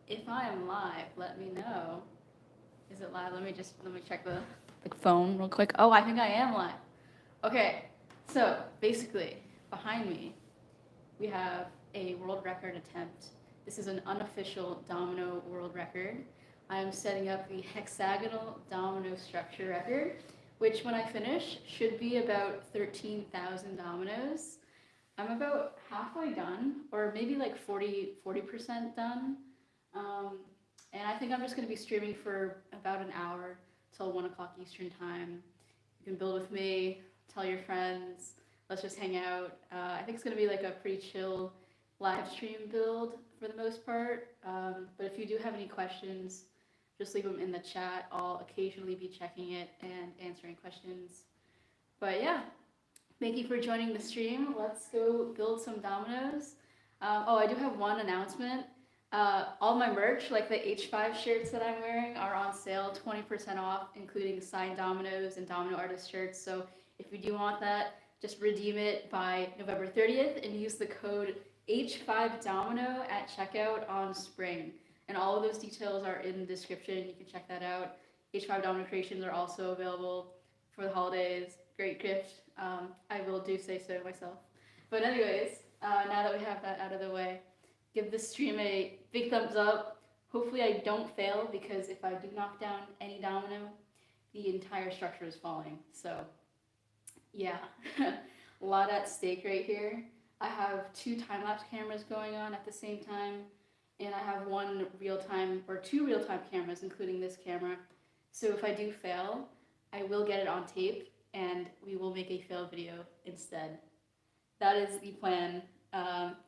If I am live, let me know. Is it live? Let me check the phone real quick. Oh, I think I am live. Okay, so basically, behind me, we have a world record attempt. This is an unofficial domino world record. I am setting up the hexagonal domino structure record, which when I finish should be about 13,000 dominoes. I'm about halfway done, or maybe like 40% done. Um, and I think I'm just going to be streaming for about an hour till 1 o'clock Eastern time. You can build with me, tell your friends, let's just hang out. I think it's going to be like a pretty chill live stream build for the most part. But if you do have any questions, just leave them in the chat. I'll occasionally be checking it and answering questions. But yeah, thank you for joining the stream. Let's go build some dominoes. Oh, I do have one announcement. All my merch, like the H5 shirts that I'm wearing, are on sale, 20% off, including signed dominoes and domino artist shirts. So if you do want that, just redeem it by November 30th and use the code H5Domino at checkout on Spring. And all of those details are in the description. You can check that out. H5 Domino creations are also available for the holidays. Great gift. I will do say so myself. But anyways, now that we have that out of the way, give this stream a big thumbs up. Hopefully I don't fail, because if I do knock down any domino, the entire structure is falling. So yeah, a lot at stake right here. I have two time-lapse cameras going on at the same time, and I have one real-time, or two real-time cameras, including this camera. So if I do fail, I will get it on tape, and we will make a fail video instead. That is the plan.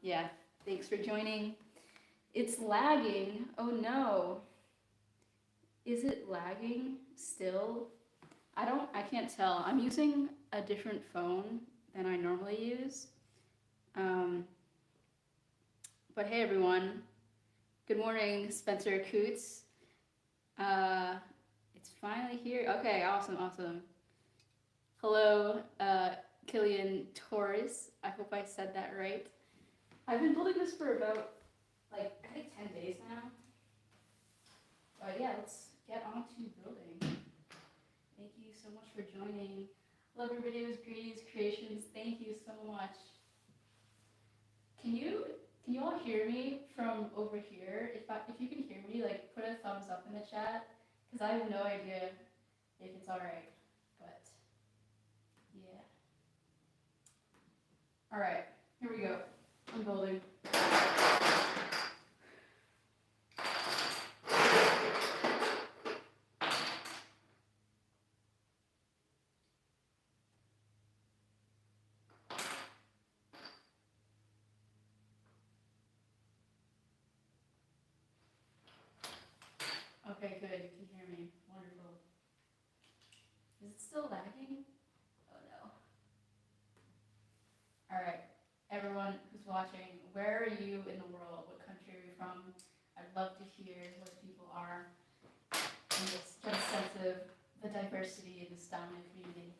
Yeah, thanks for joining. It's lagging. Oh no. Is it lagging still? I can't tell. I'm using a different phone than I normally use. But hey everyone. Good morning, Spencer Coots. It's finally here. Okay, awesome. Hello, Killian Torres. I hope I said that right. I've been building this for about, I think 10 days now. But yeah, let's get on to building. Thank you so much for joining. Love your videos, greetings, creations. Thank you so much. Can you all hear me from over here? If you can hear me, put a thumbs up in the chat, because I have no idea if it's all right. But yeah. All right, here we go. I'm building. Okay, good. You can hear me. Wonderful. Is it still lagging? Oh no. All right. Everyone who's watching, where are you in the world? What country are you from? I'd love to hear what people are, and just get a sense of the diversity in this domino community.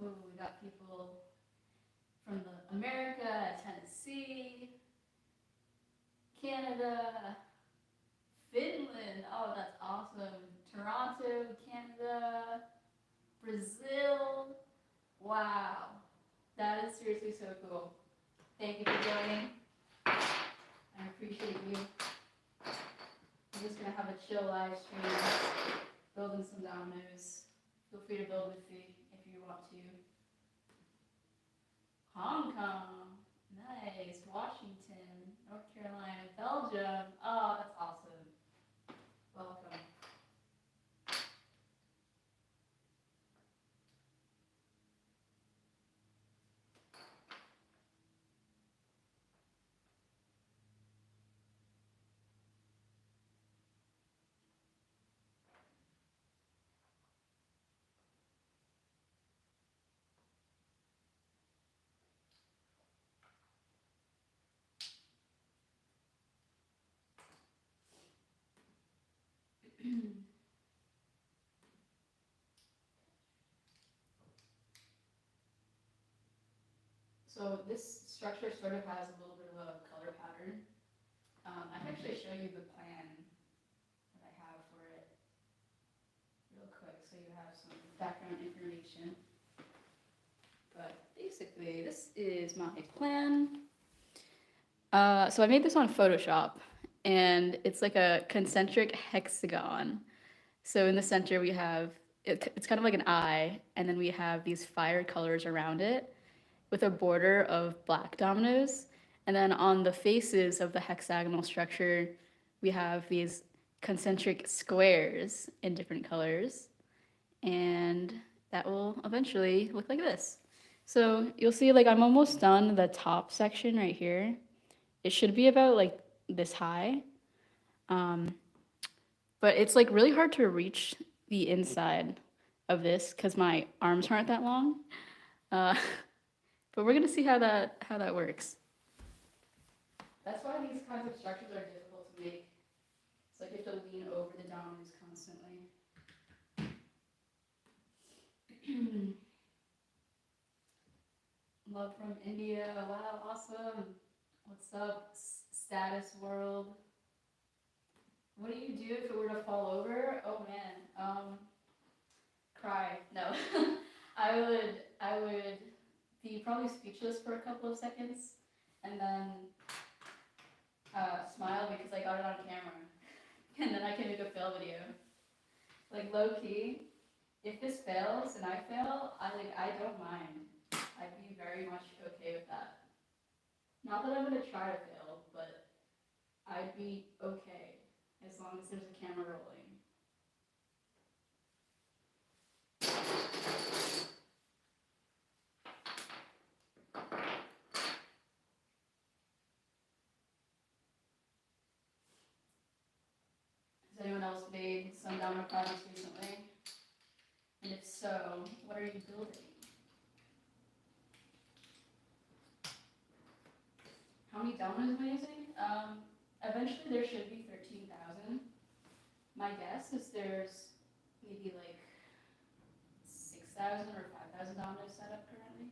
Oh, we got people from America, Tennessee, Canada, Finland. Oh, that's awesome. Toronto, Canada, Brazil. Wow. That is seriously so cool. Thank you for joining. I appreciate you. I'm just going to have a chill live stream, building some dominoes. Feel free to build with me if you want to. Hong Kong, nice. Washington, North Carolina, Belgium. Oh, that's awesome. Welcome. So this structure sort of has a little bit of a color pattern. I can actually show you the plan that I have for it real quick so you have some background information. But basically, this is my plan. So I made this on Photoshop, and it's like a concentric hexagon. So in the center we have, it's kind of like an eye, and then we have these fire colors around it with a border of black dominoes. And then on the faces of the hexagonal structure, we have these concentric squares in different colors. And that will eventually look like this. So you'll see, like, I'm almost done the top section right here. It should be about like this high. But it's like really hard to reach the inside of this because my arms aren't that long. But we're gonna see how that works. That's why these kinds of structures are difficult to make. It's like you have to lean over the dominoes constantly. Love from India. Wow, awesome. What's up, status world? What do you do if it were to fall over? Oh man, cry. No, I would be probably speechless for a couple of seconds, and then smile because I got it on camera, and then I can make a fail video. Like low key, if this fails and I fail, I don't mind. I'd be very much okay with that. Not that I'm gonna try to fail, but I'd be okay as long as there's a camera rolling. Has anyone else made some domino projects recently? And if so, what are you building? How many dominoes am I using? Eventually there should be 13,000. My guess is there's maybe like 6,000 or 5,000 dominoes set up currently.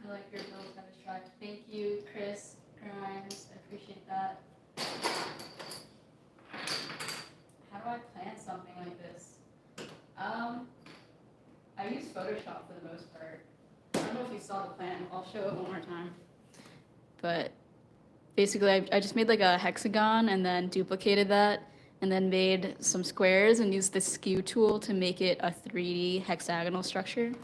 I like your build that was tried. Thank you, Chris Grimes. I appreciate that. How do I plan something like this? I use Photoshop for the most part. I don't know if you saw the plan. I'll show it one more time. But basically, I just made like a hexagon and then duplicated that and then made some squares and used the skew tool to make it a 3D hexagonal structure.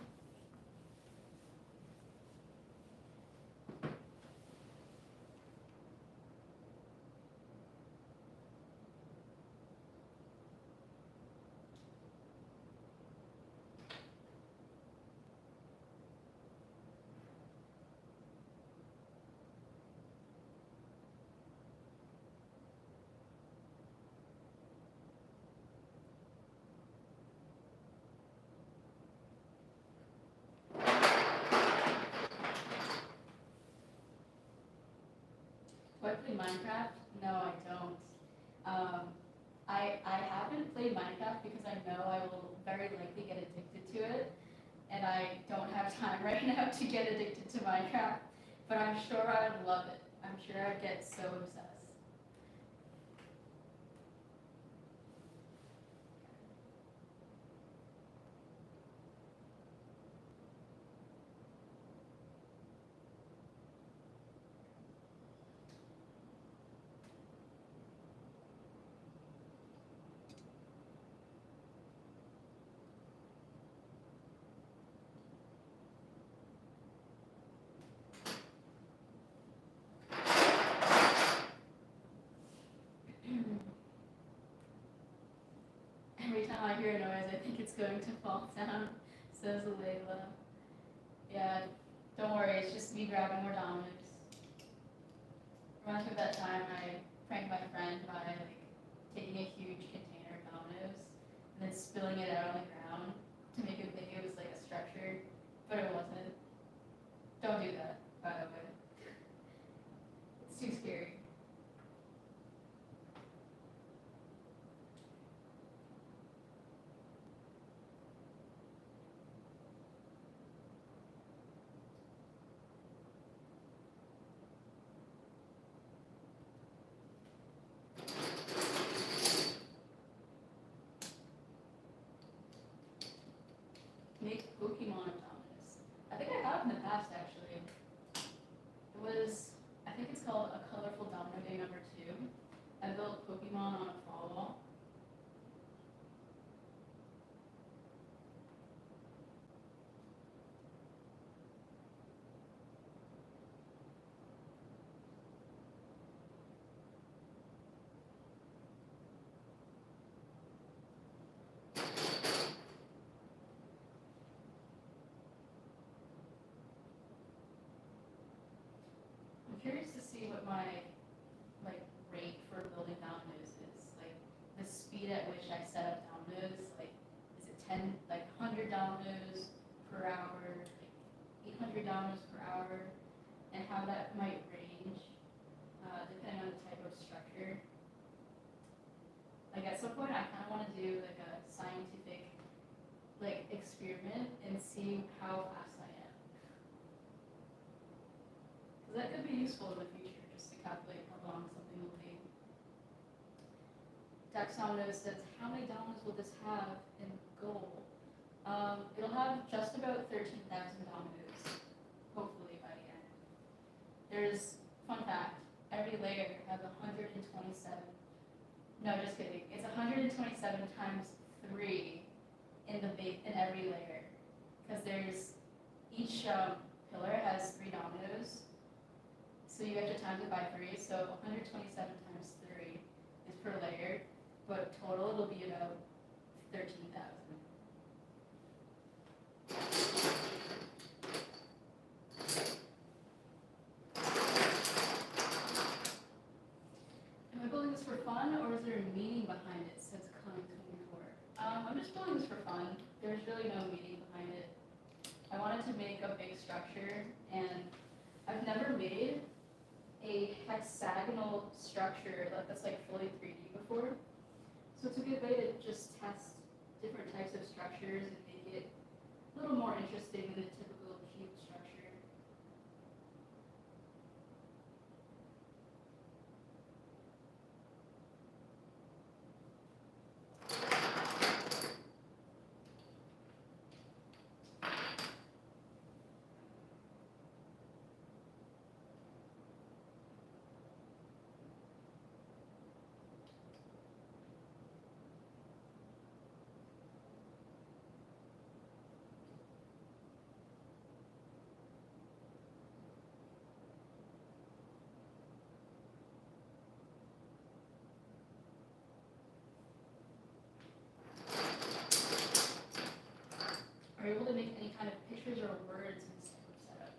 Do I play Minecraft? No, I don't. I haven't played Minecraft because I know I will very likely get addicted to it, and I don't have time right now to get addicted to Minecraft, but I'm sure I would love it. I'm sure I'd get so obsessed. going to fall down, says Layla. Yeah, don't worry, it's just me grabbing more Dominoes. Reminds me of that time I pranked my friend by like taking a huge container of Dominoes and then spilling it out on the ground to make it think it was like a structure, but it wasn't. Don't do that, by the way. It's too scary. Make Pokemon of Dominoes. I think I have in the past actually. It was, I think it's called A Colorful Domino Day number 2. I built Pokemon on a fall wall. I'm curious to see what my like rate for building dominoes is. Like the speed at which I set up dominoes. Like is it 10 like 100 dominoes per hour, like 800 dominoes per hour, and how that might range depending on the type of structure. Like at some point, I kind of want to do like a scientific like experiment and see how fast I am. Because that could be useful in the future, just to calculate how long something will take. Dax Dominoes says, how many dominoes will this have in goal? It'll have just about 13,000 dominoes, hopefully by the end. There's, fun fact, every layer has 127. No, just kidding. It's 127 times 3 in every layer, because there's each pillar has 3 dominoes, so you have to times it by 3. So 127 times 3 is per layer, but total it'll be about 13,000. Am I building this for fun, or is there a meaning behind it? Says Con24. I'm just building this for fun. There's really no meaning behind it. I wanted to make a big structure, and I've never made a hexagonal structure that's like fully 3D before. So it's a good way to just test different types of structures and make it a little more interesting than a typical cube structure. Are you able to make any kind of pictures or words in this type of setup?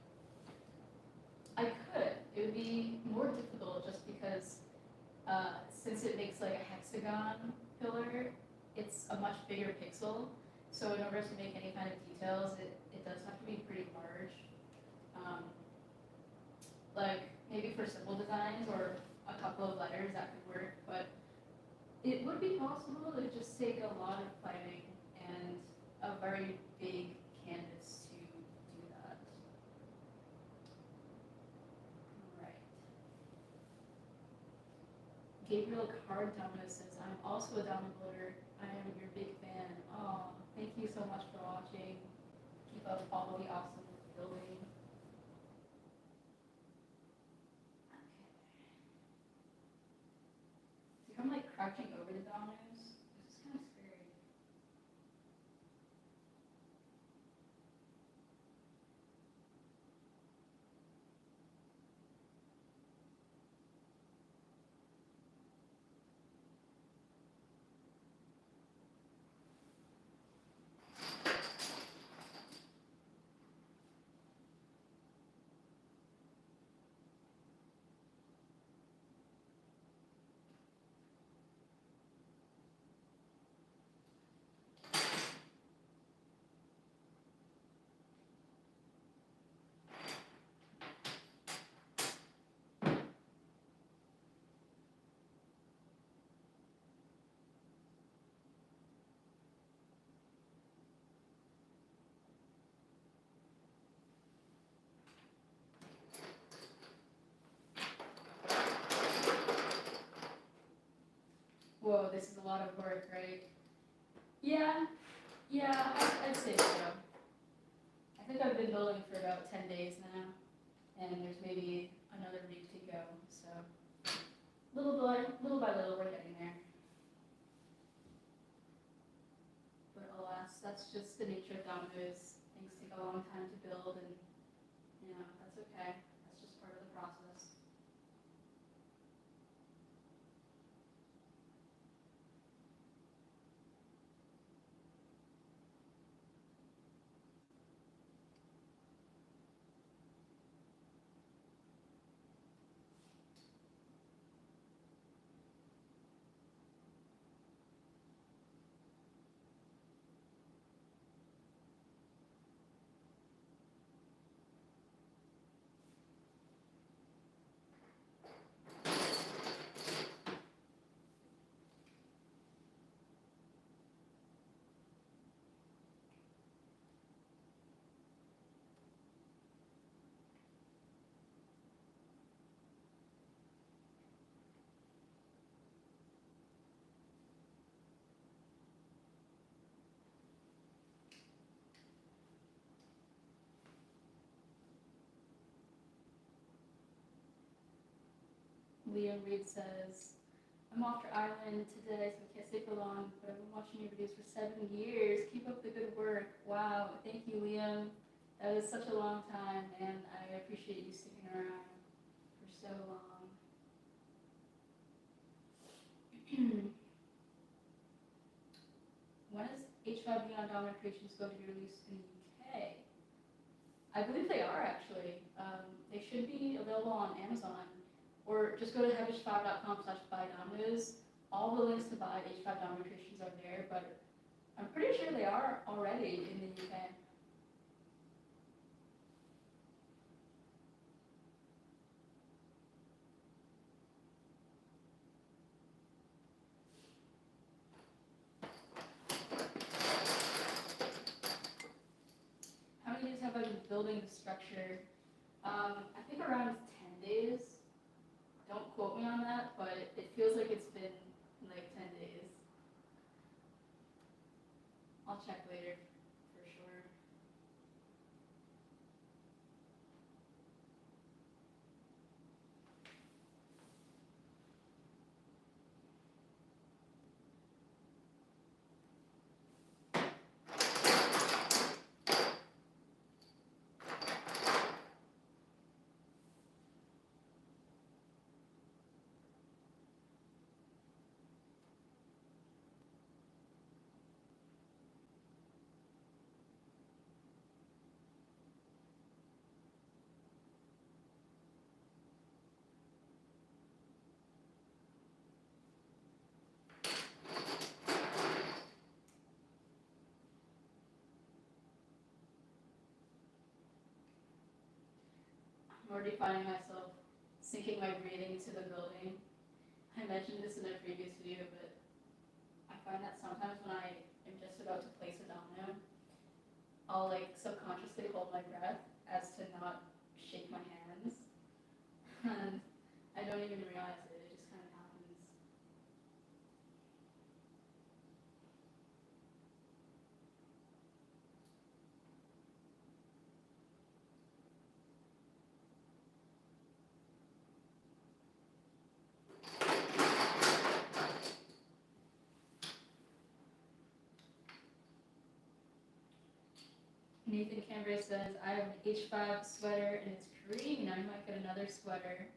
I could. It would be more difficult just because since it makes like a hexagon pillar, it's a much bigger pixel. So in order to make any kind of details, it does have to be pretty large. Like maybe for simple designs or a couple of letters that could work, but it would be possible to just take a lot of planning and a very big canvas to do that. Right. Gabriel Card Domino says, I'm also a domino builder. I am your big fan. Oh, thank you so much for watching. Keep up all the awesome building. Okay. See, I'm like crouching over the dominoes. This is kind of scary. Whoa, this is a lot of work, right? Yeah, yeah, I'd say so. I think I've been building for about 10 days now, and there's maybe another week to go, so little by little, we're getting there. But alas, that's just the nature of Dominoes. Things take a long time to build, and that's okay. That's just part of the process. Liam Reed says, I'm off to Ireland today, so I can't stay for long, but I've been watching your videos for 7 years. Keep up the good work. Wow, thank you, Liam. That was such a long time, and I appreciate you sticking around for so long. When is H5 Beyond Domino Creations going to be released in the UK? I believe they are, actually. They should be available on Amazon. Or just go to hevish5.com/buydominoes. All the links to buy H5 Domino Creations are there, but I'm pretty sure they are already in the UK. How many days have I been building the structure? I think around 10 days. Don't quote me on that, but it feels like it's been like 10 days. I'll check later for sure. I'm already finding myself syncing my breathing to the building. I mentioned this in a previous video, but I find that sometimes when I am just about to place a domino, I'll like subconsciously hold my breath as to not shake my hands. And I don't even realize it, it just kind of happens. Nathan Cambray says, I have an H5 sweater and it's green. I might get another sweater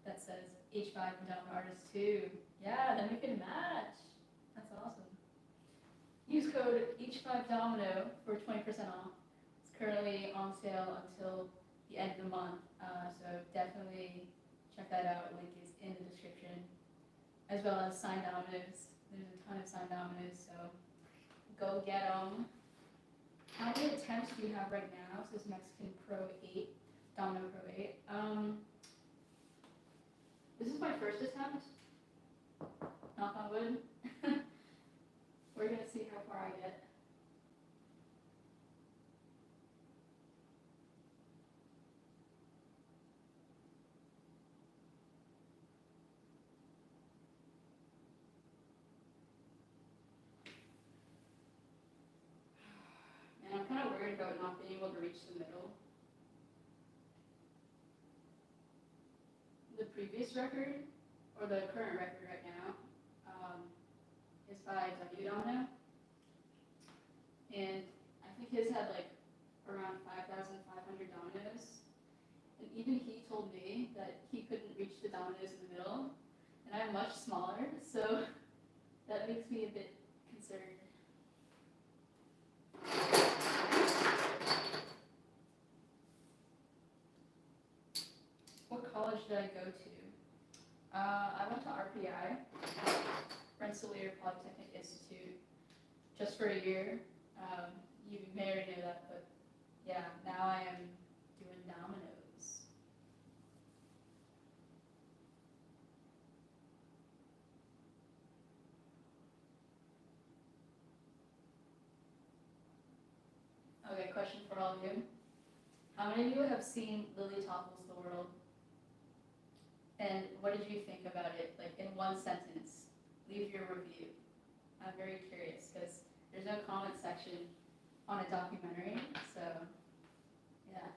that says H5 and Domino Artist 2. Yeah, then we can match. That's awesome. Use code H5Domino for 20% off. It's currently on sale until the end of the month, so definitely check that out. Link is in the description. As well as signed dominoes. There's a ton of signed dominoes, so go get them. How many attempts do you have right now? It says Mexican Pro 8, Domino Pro 8. This is my first attempt. Knock on wood. We're gonna see how far I get. able to reach the middle. The previous record, or the current record right now, is by Domino. And I think his had like around 5,500 dominoes. And even he told me that he couldn't reach the dominoes in the middle. And I'm much smaller, so that makes me a bit concerned. What college did I go to? I went to RPI, Rensselaer Polytechnic Institute, just for a year. You may already know that, but yeah, now I am doing Dominoes. Okay, question for all of you. How many of you have seen Lily Topples The World? And what did you think about it? Like in one sentence, leave your review. I'm very curious because there's no comment section on a documentary, so yeah.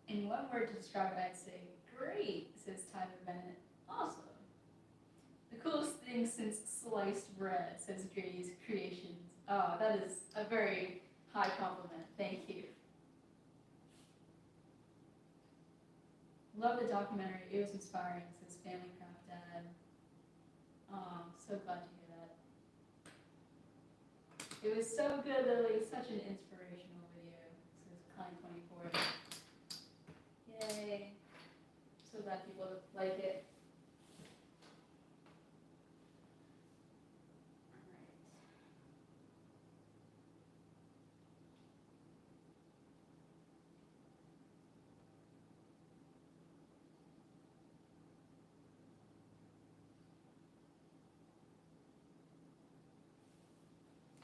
In one word to describe it, I'd say great, says Tyler Bennett. Awesome. The coolest thing since sliced bread, says Gray's Creations. Oh, that is a very high compliment. Thank you. Love the documentary. It was inspiring, says Family Craft Dad. Oh, I'm so glad to hear that. It was so good, Lily. Such an inspirational video, says Klein24. Yay. So glad people like it.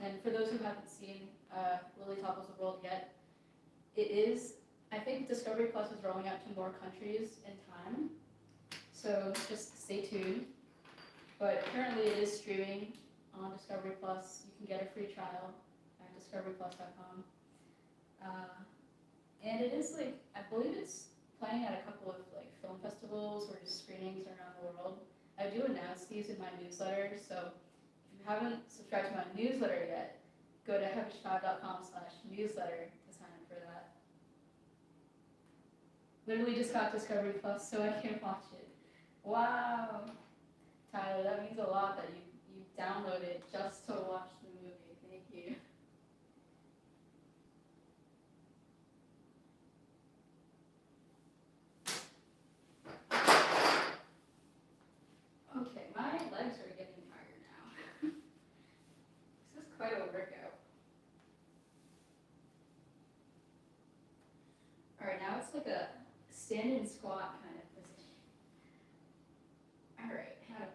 And for those who haven't seen Lily Topples The World yet, it is, I think Discovery Plus is rolling out to more countries in time, so just stay tuned. But currently it is streaming on Discovery Plus. You can get a free trial at discoveryplus.com. And it is like, I believe it's playing at a couple of like film festivals or just screenings around the world. I do announce these in my newsletter, so if you haven't subscribed to my newsletter yet, go to heavish5.com/newsletter to sign up for that. Literally just got Discovery Plus so I can watch it. Wow. Tyler, that means a lot that you downloaded just to watch the movie. Thank you. Okay, my legs are getting tired now. This is quite a workout. Alright, now it's like a stand-in squat kind of position. Alright, how do I do this?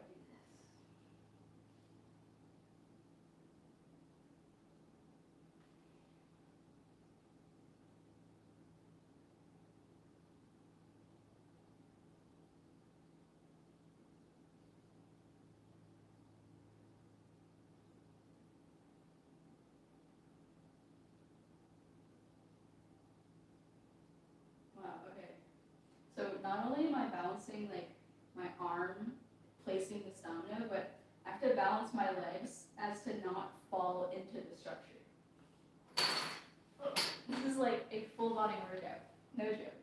Wow, okay. So not only am I balancing like my arm placing this domino, but I have to balance my legs as to not fall into the structure. This is like a full body workout, no joke.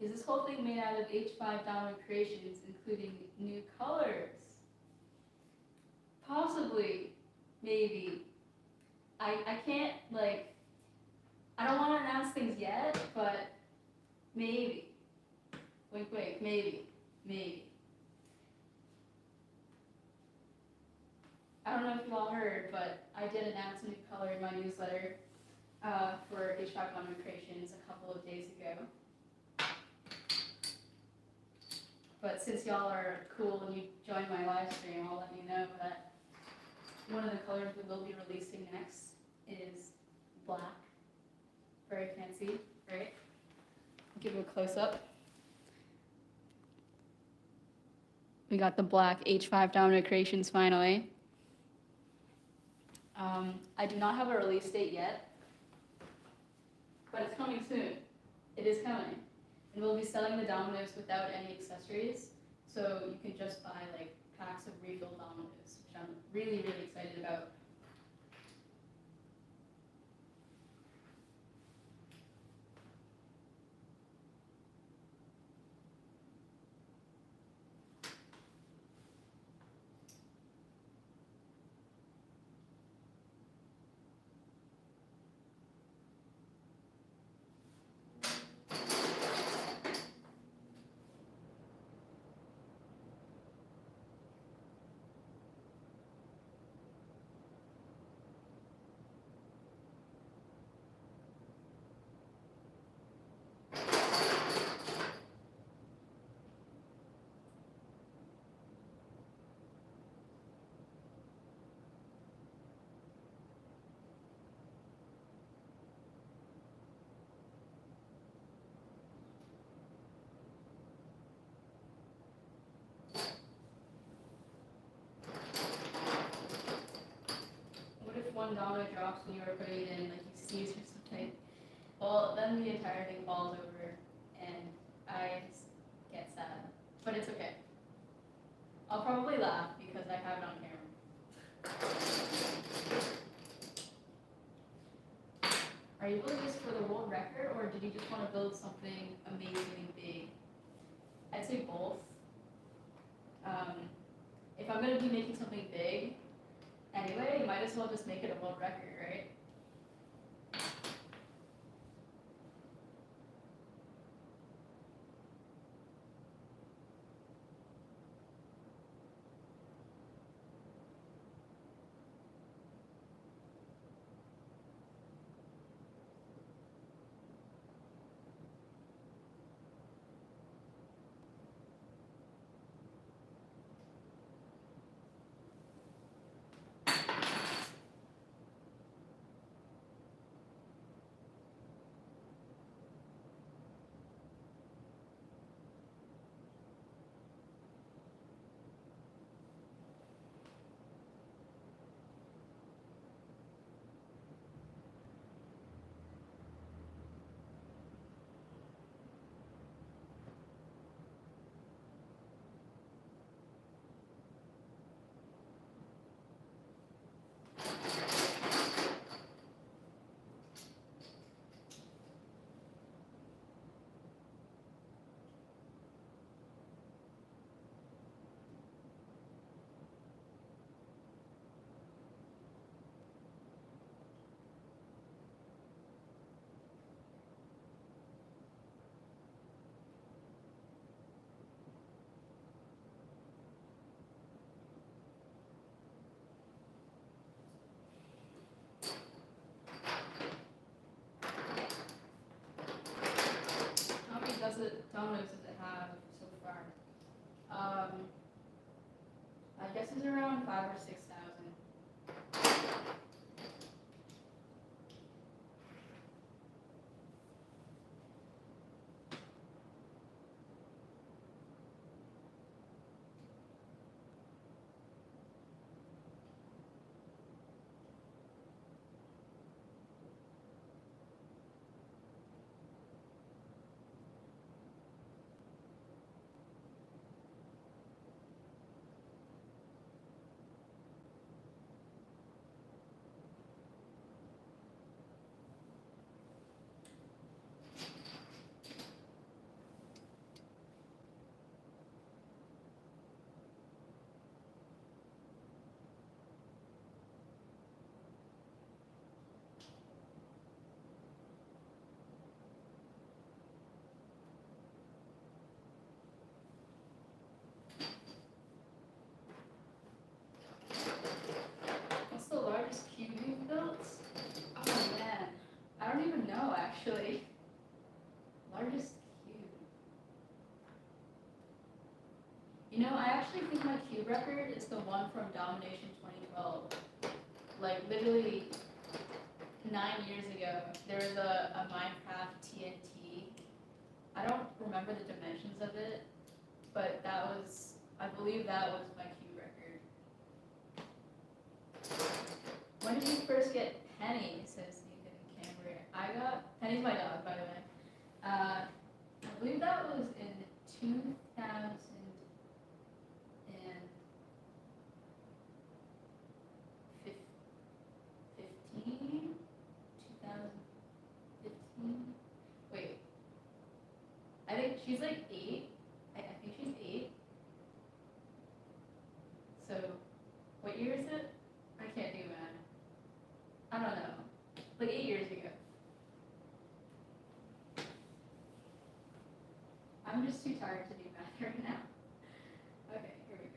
Is this whole thing made out of H5 Domino creations, including new colors? Possibly, maybe. I can't, like, I don't want to announce things yet, but maybe. Wink, wink, maybe. Maybe. I don't know if you all heard, but I did announce a new color in my newsletter for Hexagonal Creations a couple of days ago. But since y'all are cool and you joined my live stream, I'll let you know that one of the colors we will be releasing next is black. Very fancy, right? I'll give you a close-up. We got the black H5 Domino Creations finally. I do not have a release date yet, but it's coming soon. It is coming. And we'll be selling the dominoes without any accessories, so you can just buy like packs of refilled dominoes, which I'm really, really excited about. What if one domino drops when you are putting it in, like you seize or something? Well, then the entire thing falls over, and I get sad. But it's okay. I'll probably laugh because I have it on camera. Are you building this for the world record, or did you just want to build something amazingly big? I'd say both. If I'm going to be making something big, anyway, you might as well just make it a world record, right? How many dominoes does it have so far? I guess it's around 5,000 or 6,000. actually. Largest cube. You know, I actually think my cube record is the one from Domination 2012. Like, literally 9 years ago, there was a Minecraft TNT. I don't remember the dimensions of it, but that was, I believe that was my cube record. When did you first get Penny, says Nathan Camber. I got, Penny's my dog, by the way. I believe that was in 2015. 2015? Wait. I think she's like 8. I think she's 8. So, what year is it? I can't do math. I don't know. Like 8 years ago. I'm just too tired to do math right now. Okay, here we go.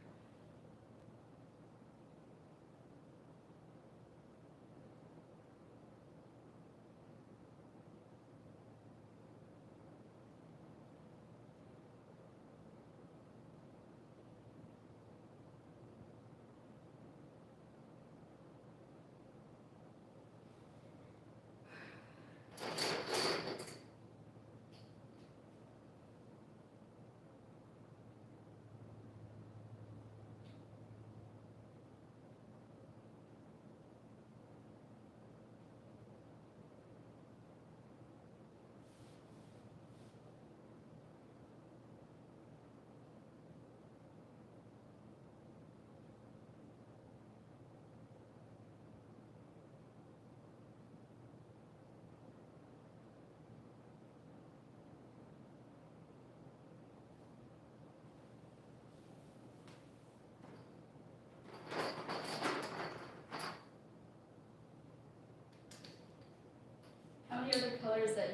How many other colors that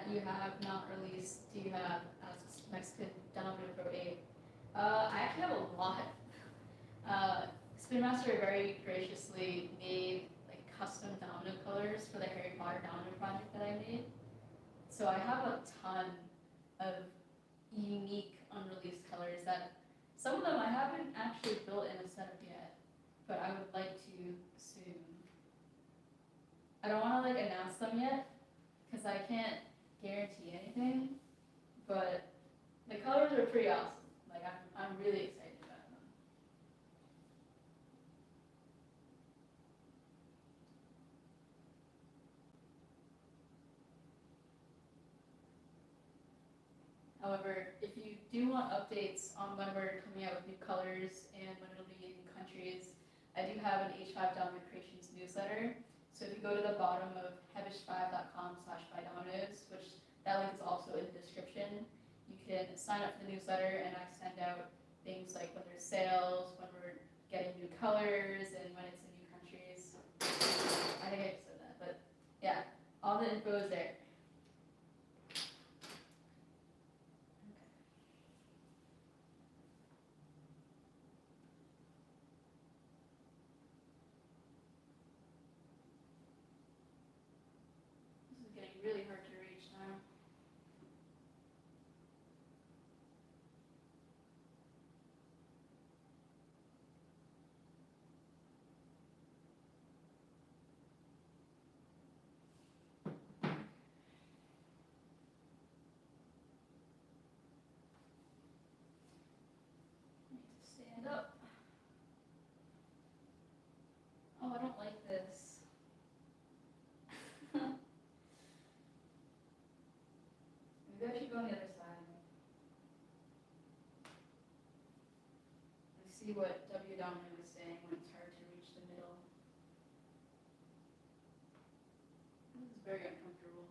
you have not released do you have? Asks Mexican Domino Pro 8. I actually have a lot. Spin Master very graciously made like custom domino colors for the Harry Potter domino project that I made. So I have a ton of unique unreleased colors that some of them I haven't actually built in a setup yet, but I would like to soon. I don't want to like announce them yet because I can't guarantee anything, but the colors are pretty awesome. Like I'm really excited about them. However, if you do want updates on when we're coming out with new colors and when it'll be in new countries, I do have an H5 Domino Creations newsletter. So if you go to the bottom of hebish5.com/bydominoes, which that link is also in the description, you can sign up for the newsletter and I send out things like when there's sales, when we're getting new colors, and when it's in new countries. I think I just said that, but yeah, all the info is there. Really hard to reach now. I need to stand up. Oh, I don't like this. Maybe I should go on the other side. Let's see what W. Domino is saying when it's hard to reach the middle. This is very uncomfortable.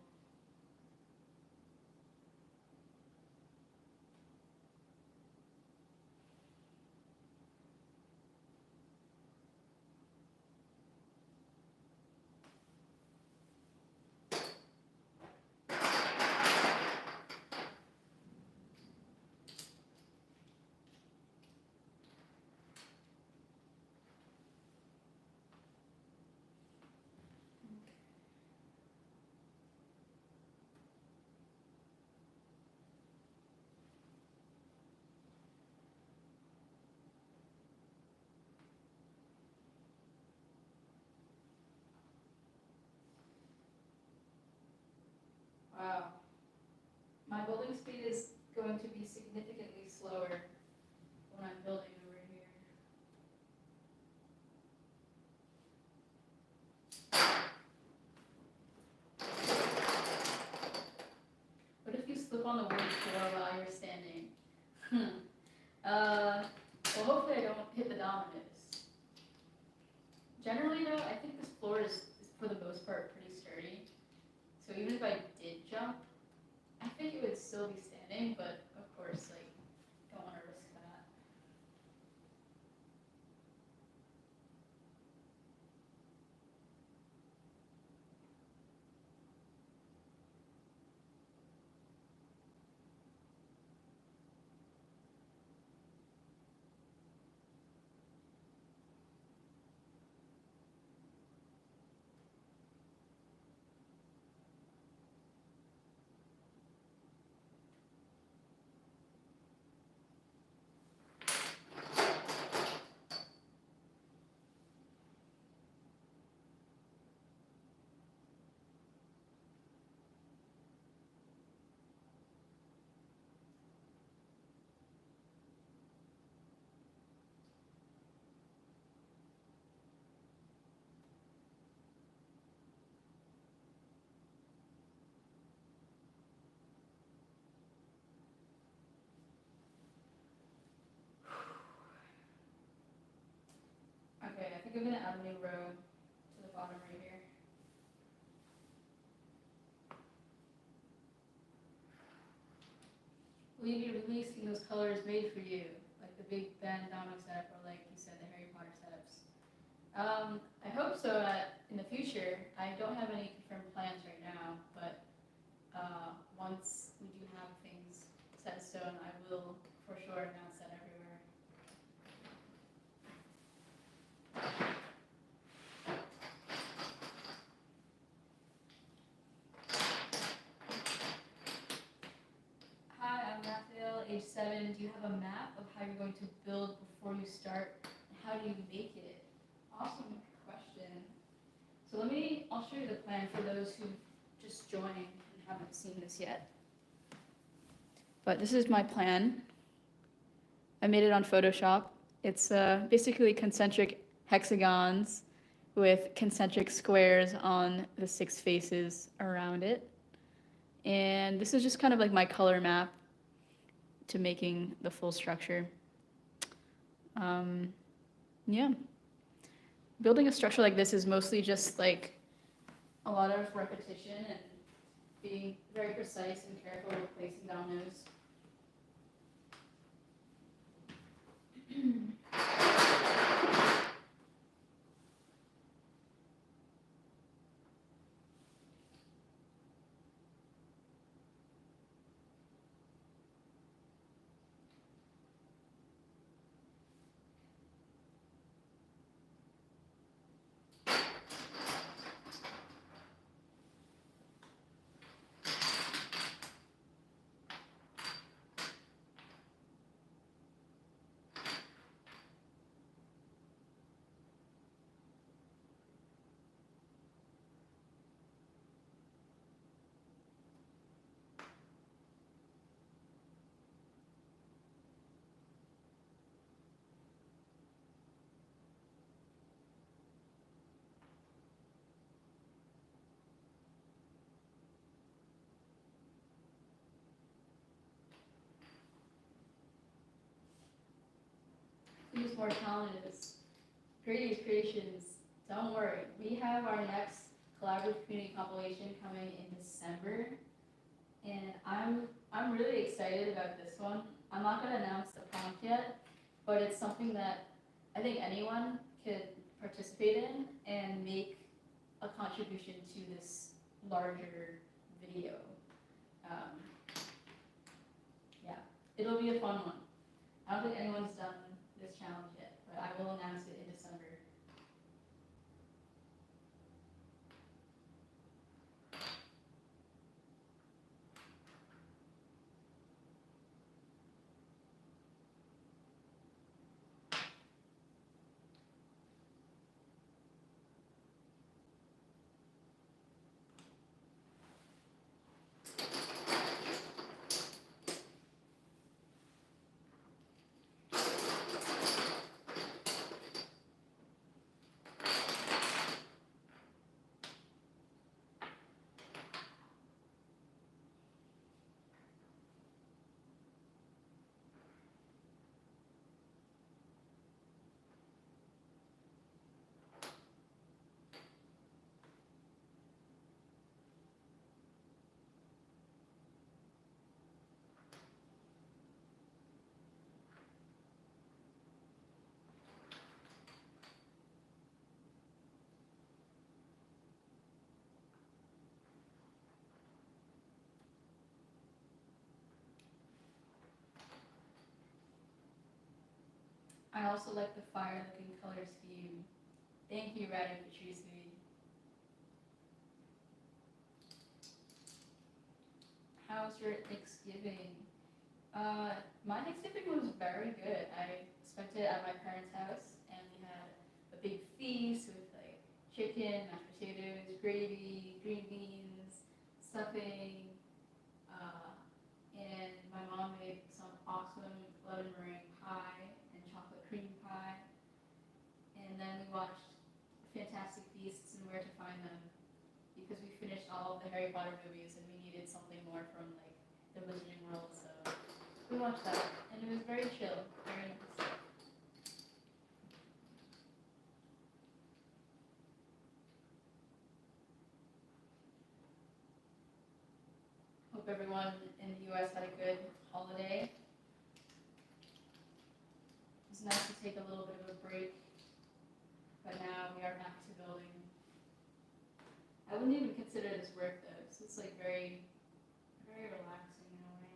speed is going to be significantly slower when I'm building over here. What if you slip on the wood floor while you're standing? Well, hopefully I don't hit the dominoes. Generally though, I think this floor is for the most part pretty sturdy. So even if I did jump, I think it would still be standing, but of course, like, don't want to risk that. Okay, I think I'm gonna add a new row to the bottom right here. Will you be releasing those colors made for you, like the Big Ben Domino setup, or like you said, the Harry Potter setups? I hope so. In the future, I don't have any confirmed plans right now, but once we do have things set in stone, I will for sure announce that everywhere. Hi, I'm Raphael, age 7. Do you have a map of how you're going to build before you start? How do you make it? Awesome question. So I'll show you the plan for those who just joined and haven't seen this yet. But this is my plan. I made it on Photoshop. It's basically concentric hexagons with concentric squares on the 6 faces around it. And this is just kind of like my color map to making the full structure. Yeah. Building a structure like this is mostly just like a lot of repetition and being very precise and careful with placing dominoes. Who's more talented? Creative Creations. Don't worry, we have our next collaborative community compilation coming in December, and I'm really excited about this one. I'm not going to announce the prompt yet, but it's something that I think anyone could participate in and make a contribution to this larger video. Yeah, it'll be a fun one. I don't think anyone's done this challenge yet, but I will announce it in December. I also like the fire-looking color scheme. Thank you, Red and Patrice. How was your Thanksgiving? My Thanksgiving was very good. I spent it at my parents' house, and we had a big feast with like chicken, mashed potatoes, gravy, green beans, stuffing, and my mom made some awesome lemon meringue pie and chocolate cream pie. And then we watched Fantastic Beasts and Where to Find Them because we finished all of the Harry Potter movies and we needed something more from like the Wizarding World. So we watched that, and it was very chill, very nice. Hope everyone in the U.S. had a good holiday. It was nice to take a little bit of a break, but now we are back to building. I wouldn't even consider this work though, so it's like very, very relaxing in a way.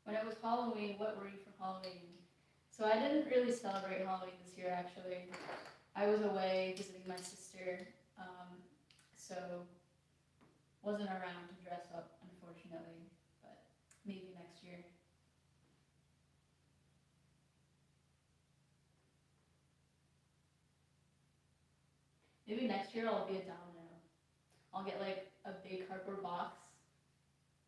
When it was Halloween, what were you for Halloween? So I didn't really celebrate Halloween this year actually. I was away visiting my sister, so wasn't around to dress up unfortunately, but maybe next year. Maybe next year I'll be a domino. I'll get like a big cardboard box.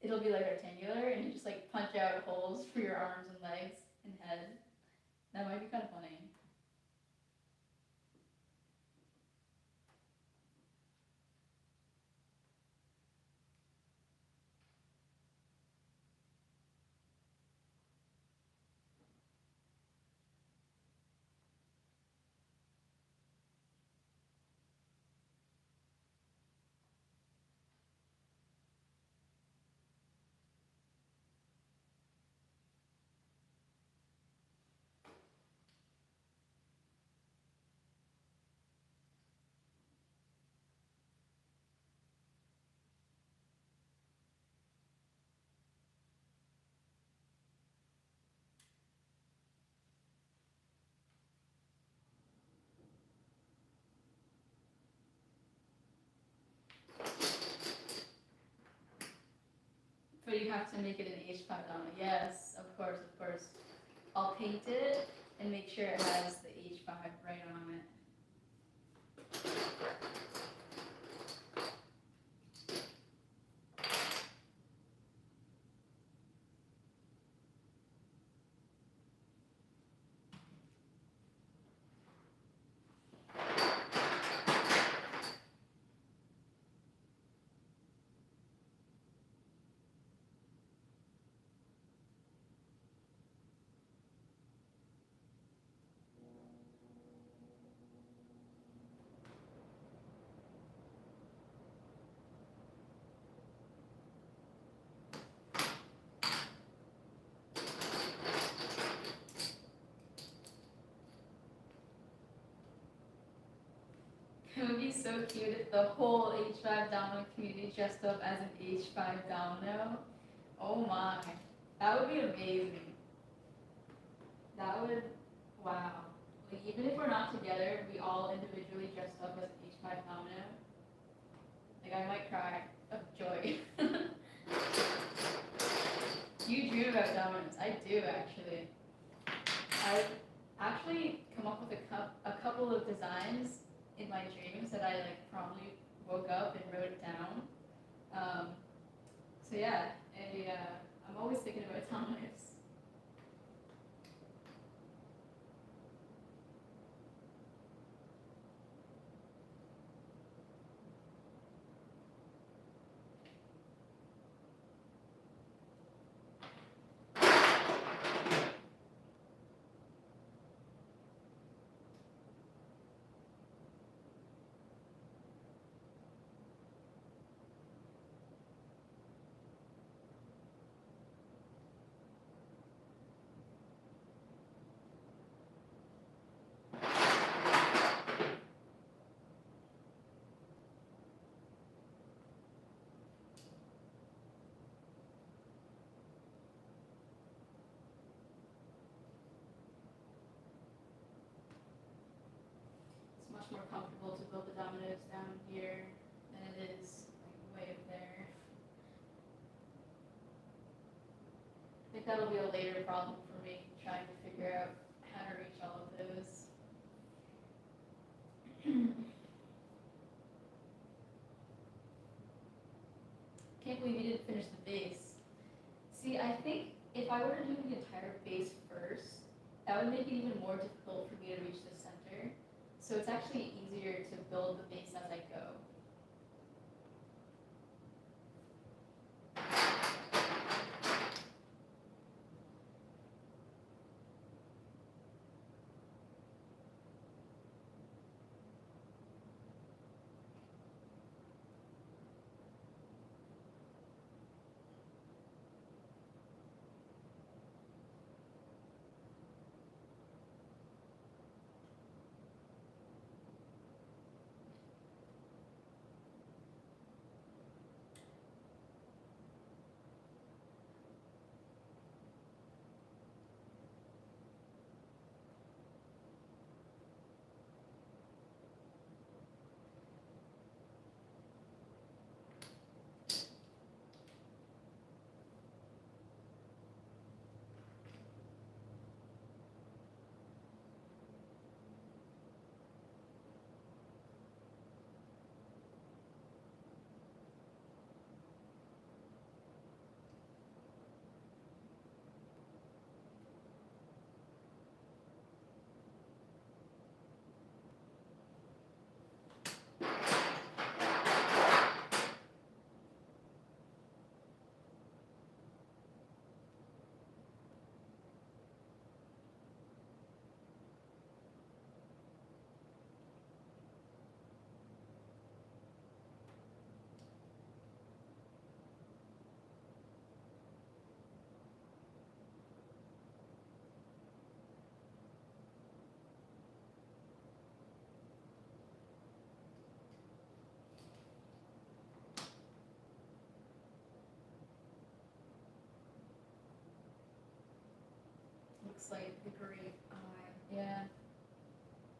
It'll be like rectangular and you just like punch out holes for your arms and legs and head. That might be kind of funny. But you have to make it an H5 domino. Yes, of course, of course. I'll paint it and make sure it has the H5 right on it. It would be so cute if the whole H5 domino community dressed up as an H5 domino. Oh my, that would be amazing. That would, wow. Like even if we're not together, we all individually dressed up as an H5 domino. Like I might cry of joy. You dream about dominoes. I do actually. I've actually come up with a couple of designs in my dreams that I like probably woke up and wrote it down. So yeah, I'm always thinking about dominoes. that'll be a later problem for me, trying to figure out how to reach all of those. Can't believe you didn't finish the base. See, I think if I were to do the entire base first, that would make it even more difficult for me to reach the center. So it's actually easier to build the base as I go. Looks like the great eye. Yeah.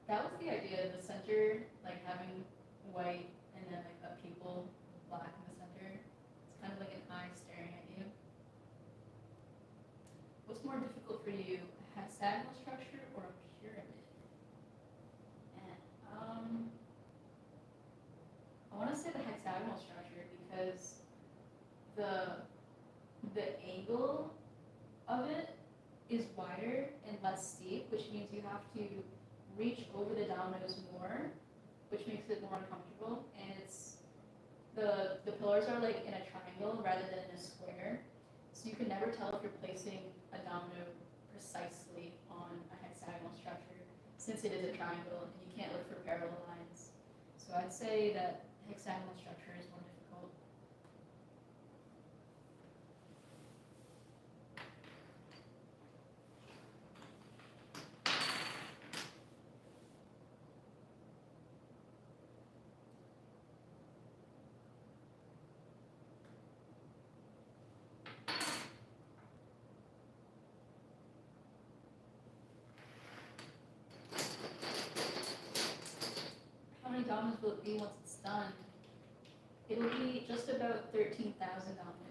That was the idea, the center, like having white and then like a pupil black in the center. It's kind of like an eye staring at you. What's more difficult for you, a hexagonal structure or a pyramid? And I want to say the hexagonal structure because the angle of it is wider and less steep, which means you have to reach over the dominoes more, which makes it more uncomfortable. And it's the pillars are like in a triangle rather than in a square, so you can never tell if you're placing a domino precisely on a hexagonal structure since it is a triangle and you can't look for parallel lines. So I'd say that hexagonal structure is more difficult. How many dominoes will it be once it's done? It'll be just about 13,000 dominoes.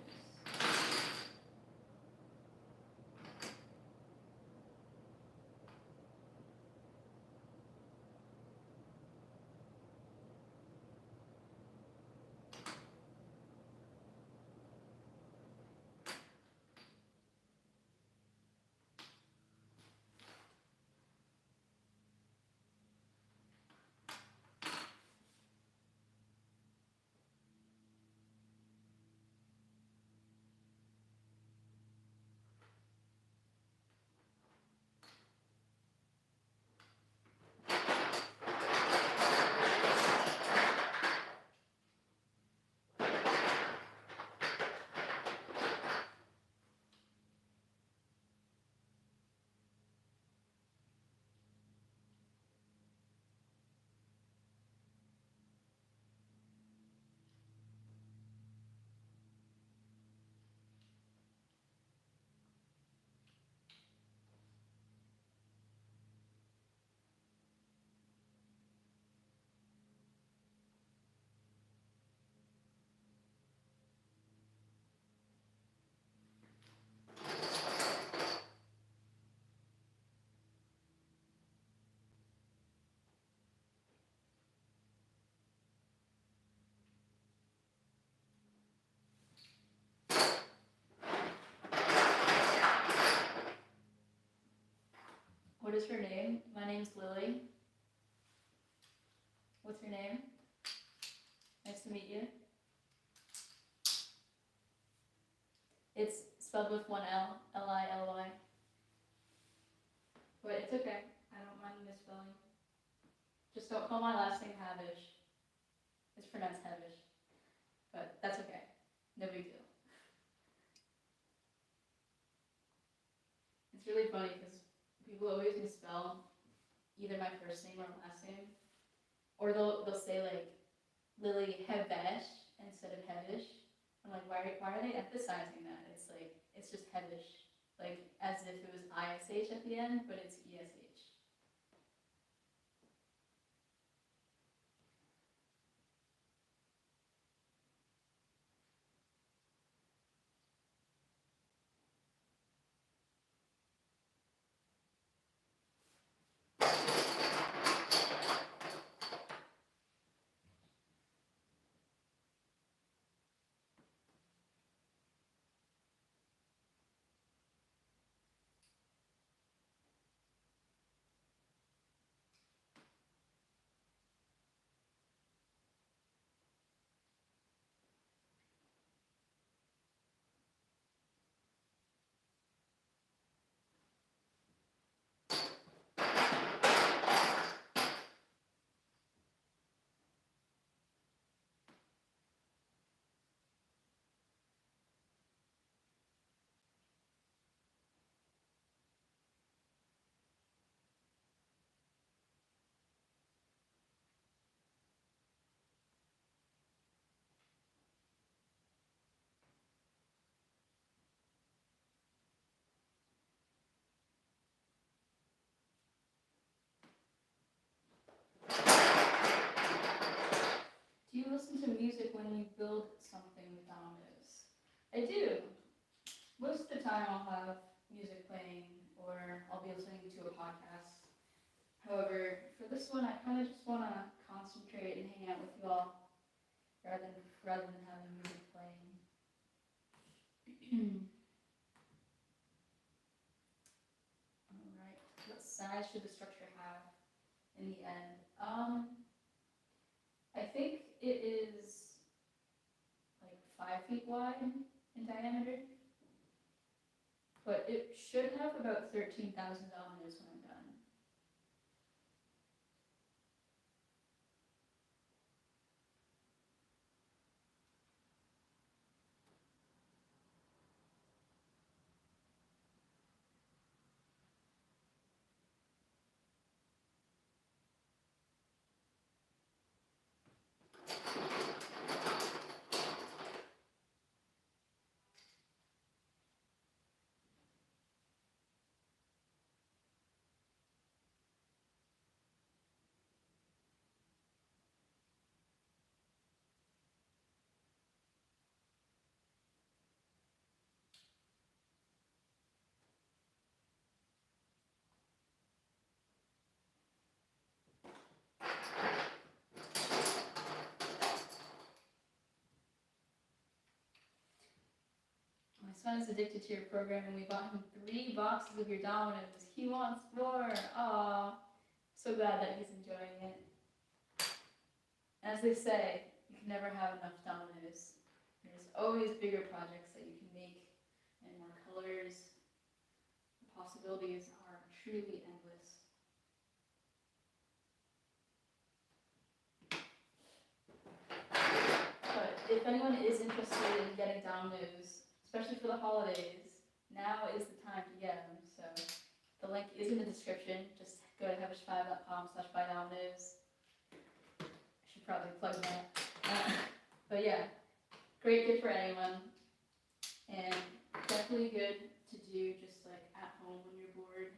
is her name? My name's Lily. What's your name? Nice to meet you. It's spelled with one L, Lily. But it's okay. I don't mind misspelling. Just don't call my last name Havish. It's pronounced Havish. But that's okay. No big deal. It's really funny because people always misspell either my first name or last name. Or they'll say like Lily Hevesh instead of Hevish. I'm like, why are they emphasizing that? It's like, it's just Hevish. Like, as if it was ISH at the end, but it's ESH. Do you listen to music when you build something with Dominoes? I do. Most of the time I'll have music playing or I'll be listening to a podcast. However, for this one I kind of just want to concentrate and hang out with you all rather than having music playing. Alright, what size should the structure have in the end? I think it is like 5 feet wide in diameter, but it should have about 13,000 dominoes when I'm done. My son is addicted to your program and we bought him 3 boxes of your Dominoes. He wants more. Aw, so glad that he's enjoying it. As they say, you can never have enough Dominoes. There's always bigger projects that you can make and more colors. The possibilities are truly endless. But if anyone is interested in getting Dominoes, especially for the holidays, now is the time to get them. So the link is in the description. Just go to hevish5.com/buydominoes. I should probably plug that. But yeah, great gift for anyone. And definitely good to do just like at home when you're bored.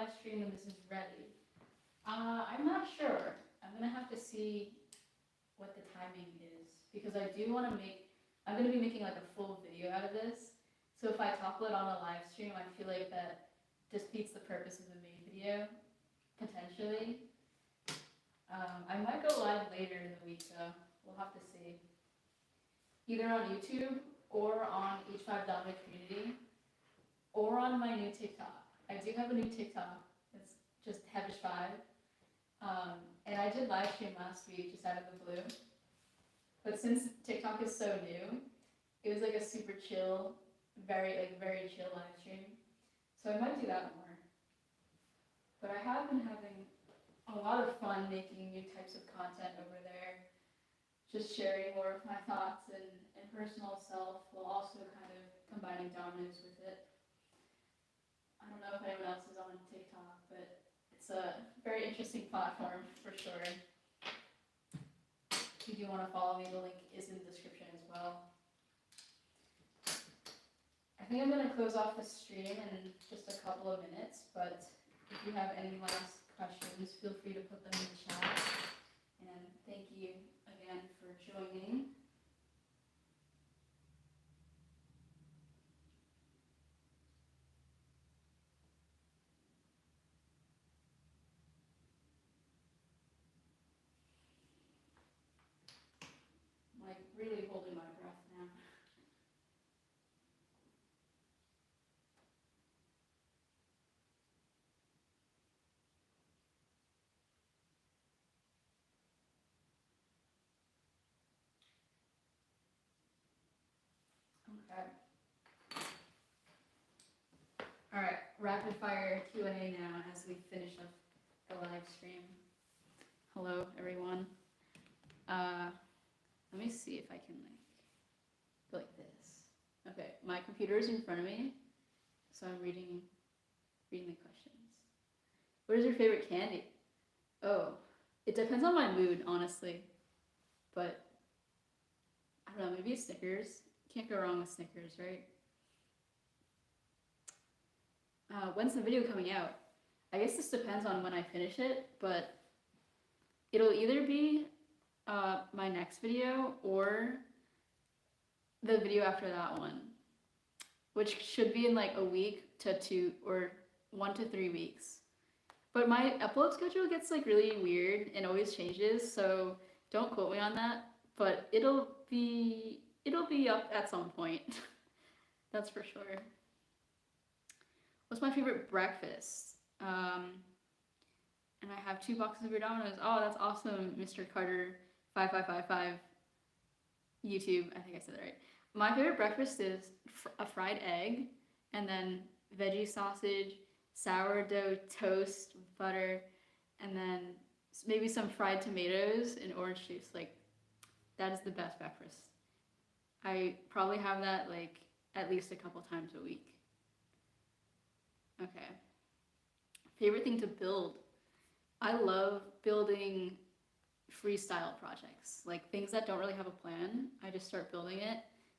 live stream when this is ready. I'm not sure. I'm gonna have to see what the timing is because I do want to make. I'm gonna be making like a full video out of this. So if I topple it on a live stream, I feel like that defeats the purpose of the main video potentially. I might go live later in the week though. We'll have to see. Either on YouTube or on H5 Domino community or on my new TikTok. I do have a new TikTok. It's just Hevish5. And I did live stream last week just out of the blue. But since TikTok is so new, it was like a super chill, very chill live stream. So I might do that more. But I have been having a lot of fun making new types of content over there. Just sharing more of my thoughts and personal self while also kind of combining Dominoes with it. I don't know if anyone else is on TikTok, but it's a very interesting platform for sure. If you do want to follow me, the link is in the description as well. I think I'm going to close off the stream in just a couple of minutes, but if you have any last questions, feel free to put them in the chat. And thank you again for joining. I'm like really holding my breath now. Okay. All right, rapid fire Q&A now as we finish up the live stream. Hello, everyone. Let me see if I can go like this. Okay, my computer is in front of me, so I'm reading the questions. What is your favorite candy? Oh, it depends on my mood, honestly. But I don't know, maybe Snickers. Can't go wrong with Snickers, right? When's the video coming out? I guess this depends on when I finish it, but it'll either be my next video or the video after that one, which should be in like a week to 2 or 1 to 3 weeks. But my upload schedule gets like really weird and always changes, so don't quote me on that, but it'll be up at some point. That's for sure. What's my favorite breakfast? And I have 2 boxes of your Dominoes. Oh, that's awesome, Mr. Carter 5555 YouTube. I think I said that right. My favorite breakfast is a fried egg and then veggie sausage, sourdough toast with butter, and then maybe some fried tomatoes and orange juice. Like, that is the best breakfast. I probably have that like at least a couple times a week. Okay. Favorite thing to build? I love building freestyle projects, like things that don't really have a plan. I just start building it.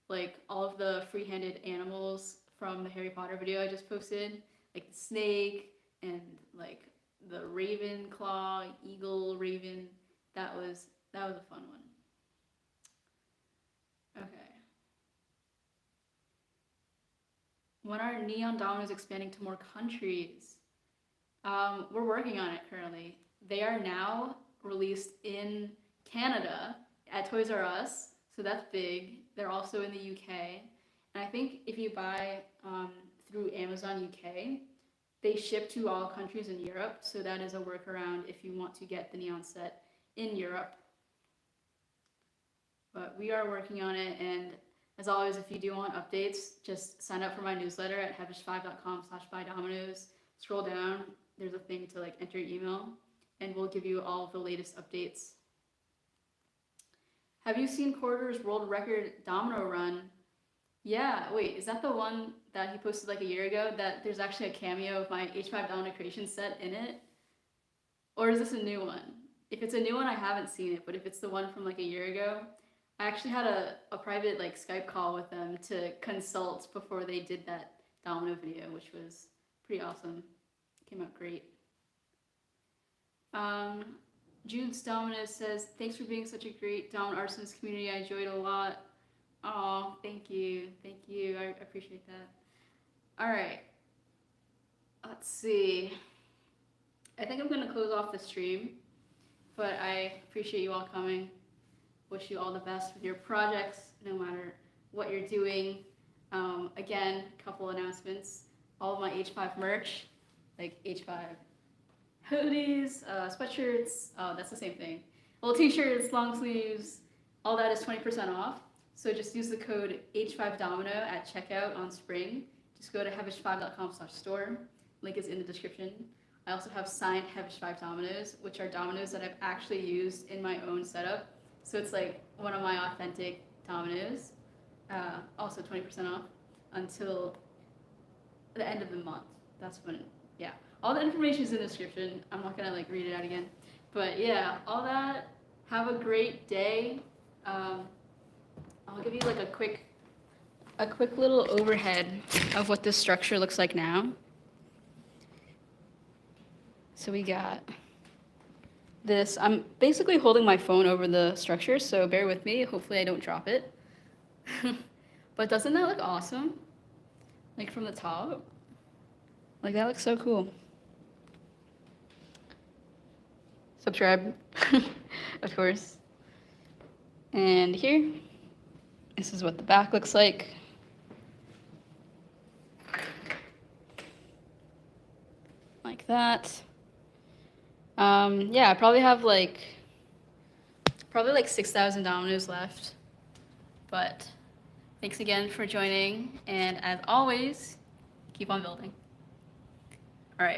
Like all of the free-handed animals from the Harry Potter video I just posted, like the snake and like the raven claw, eagle, raven. That was a fun one. Okay. When are Neon Dominoes expanding to more countries? We're working on it currently. They are now released in Canada at Toys R Us, so that's big. They're also in the UK. And I think if you buy through Amazon UK, they ship to all countries in Europe, so that is a workaround if you want to get the Neon set in Europe. But we are working on it, and as always, if you do want updates, just sign up for my newsletter at hevish5.com/buydominoes. Scroll down, there's a thing to like enter your email, and we'll give you all of the latest updates. Have you seen Corder's world record domino run? Yeah, wait, is that the one that he posted like a year ago that there's actually a cameo of my H5 Domino creation set in it? Or is this a new one? If it's a new one, I haven't seen it, but if it's the one from like a year ago, I actually had a private like Skype call with them to consult before they did that domino video, which was pretty awesome. Came out great. June's Dominoes says, thanks for being such a great Domino Arsonist community. I enjoyed it a lot. Oh, thank you. Thank you. I appreciate that. All right. Let's see. I think I'm going to close off the stream, but I appreciate you all coming. Wish you all the best with your projects, no matter what you're doing. Again, a couple announcements. All of my H5 merch, like H5 hoodies, sweatshirts, that's the same thing. Well, t-shirts, long sleeves, all that is 20% off. So just use the code H5Domino at checkout on Spring. Just go to hevish5.com/store. Link is in the description. I also have signed Hevish5 Dominoes, which are dominoes that I've actually used in my own setup. So it's like one of my authentic dominoes. Also 20% off until the end of the month. That's when, yeah. All the information is in the description. I'm not gonna like read it out again. But yeah, all that. Have a great day. I'll give you like a quick little overhead of what this structure looks like now. So we got this. I'm basically holding my phone over the structure, so bear with me. Hopefully I don't drop it. But doesn't that look awesome? Like from the top? Like that looks so cool. Subscribe, of course. And here, this is what the back looks like. Like that. Yeah, I probably have like 6,000 dominoes left. But thanks again for joining, and as always, keep on building. All right.